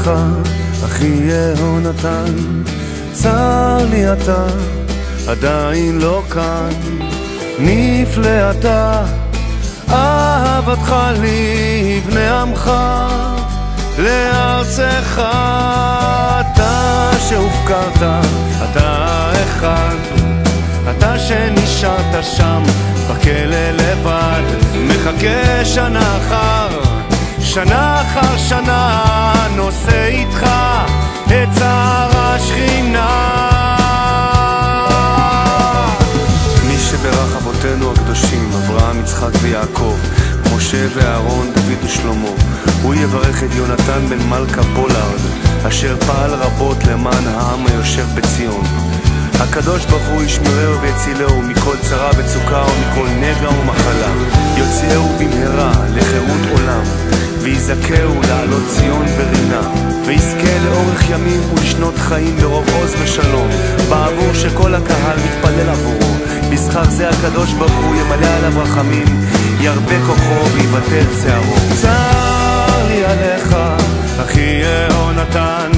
עליך, אחי יהונתן, צר לי אתה עדיין לא כאן. נפלא אתה, אהבתך לי בני עמך, לארצך. אתה שהופקרת, אתה אחד, אתה שנשארת שם בכלא לבד, מחכה שנה אחר שנה, נושא איתך את צער השכינה. מי שברך אבותינו הקדושים, אברהם, יצחק ויעקב, משה ואהרון, דוד ושלמה, הוא יברך את יונתן בן מלכה פולארד, אשר פעל רבות למען העם היושב בציון. הקדוש ברוך הוא ישמרהו ויצילהו מכל צרה וצוקה ומכל נגע ומחלה, יוציאהו במהרה לחירות עולם, ויזכהו לעלות ציון ברינה, ויזכה לאורך ימים ולשנות חיים ברוב עוז ושלום, בעבור שכל הקהל מתפלל עבורו. בשכר זה הקדוש ברוך הוא ימלא עליו רחמים, ירבה כוחו ויבטל צערו. צר לי עליך, אחי יהונתן,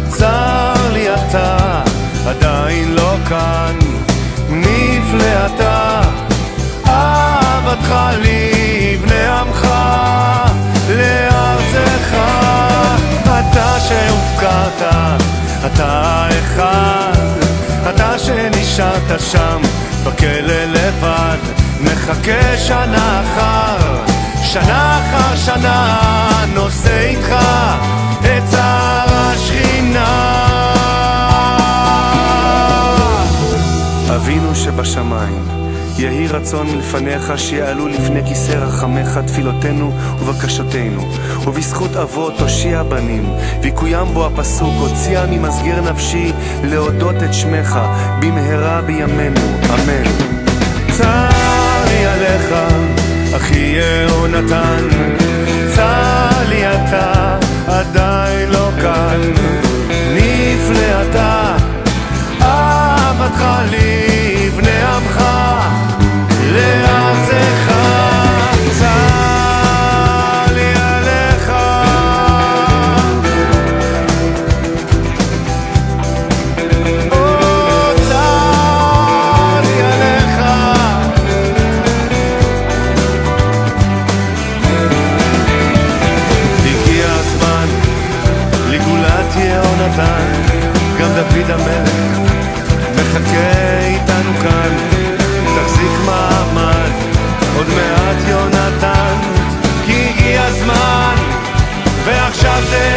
צר לי אתה עדיין לא כאן. נפלא אתה, אהבתך לי בני עמך, לארצך. אתה שהופקרת, אתה אחד, אתה שנשארת שם בכלא לבד, מחכה שנה אחר שנה, נושא איתך את צער השכינה. אבינו שבשמיים, יהי רצון לפניך שיעלו לפני כיסא רחמך תפילותינו ובקשותינו, ובזכות אבות תושיע בנים, ויקוים בו הפסוק הוציאה ממסגר נפשי להודות את שמך במהרה בימינו, אמן. צר לי עליך, אחי יהונתן, צר לי אתה עדיין לא כאן. נפלא אתה, אהבתך לי בני עמך, לארצך. צר לי עליך, צר לי עליך. הגיע הזמן לגאולת יהונתן, גם דוד המלך מחכה איתנו כאן, תחזיק מעמד עוד מעט יונתן, כי הגיע הזמן ועכשיו זה